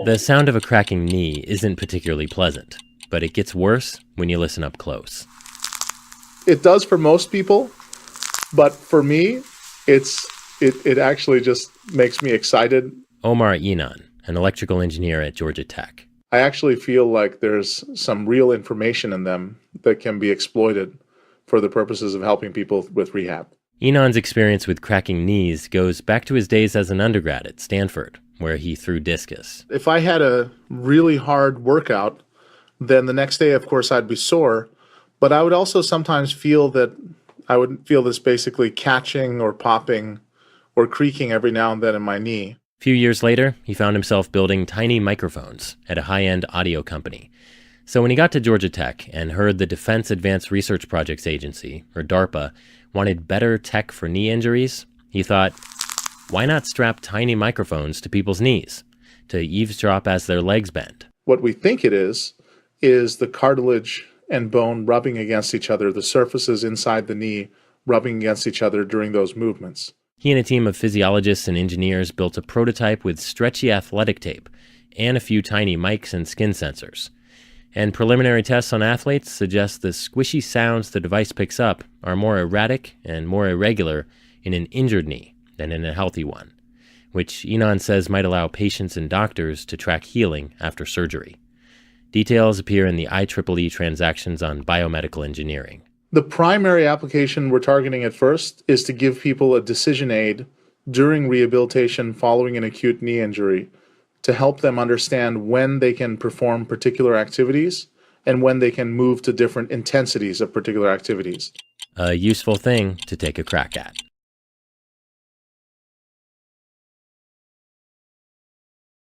The sound of a cracking knee isn't particularly pleasant, but it gets worse when you listen up close. It does for most people, but for me, it actually just makes me excited. Omar Inan, an electrical engineer at Georgia Tech. I actually feel like there's some real information in them that can be exploited for the purposes of helping people with rehab. Inan's experience with cracking knees goes back to his days as an undergrad at Stanford, where he threw discus. If I had a really hard workout, then the next day, of course, I'd be sore. But I would also sometimes feel that I would feel this basically catching or popping or creaking every now and then in my knee. A few years later, he found himself building tiny microphones at a high-end audio company. So when he got to Georgia Tech and heard the Defense Advanced Research Projects Agency, or DARPA, wanted better tech for knee injuries, he thought, why not strap tiny microphones to people's knees to eavesdrop as their legs bend? What we think it is the cartilage and bone rubbing against each other, the surfaces inside the knee rubbing against each other during those movements. He and a team of physiologists and engineers built a prototype with stretchy athletic tape and a few tiny mics and skin sensors. And preliminary tests on athletes suggest the squishy sounds the device picks up are more erratic and more irregular in an injured knee than in a healthy one, which Inan says might allow patients and doctors to track healing after surgery. Details appear in the IEEE transactions on biomedical engineering. The primary application we're targeting at first is to give people a decision aid during rehabilitation following an acute knee injury to help them understand when they can perform particular activities and when they can move to different intensities of particular activities. A useful thing to take a crack at.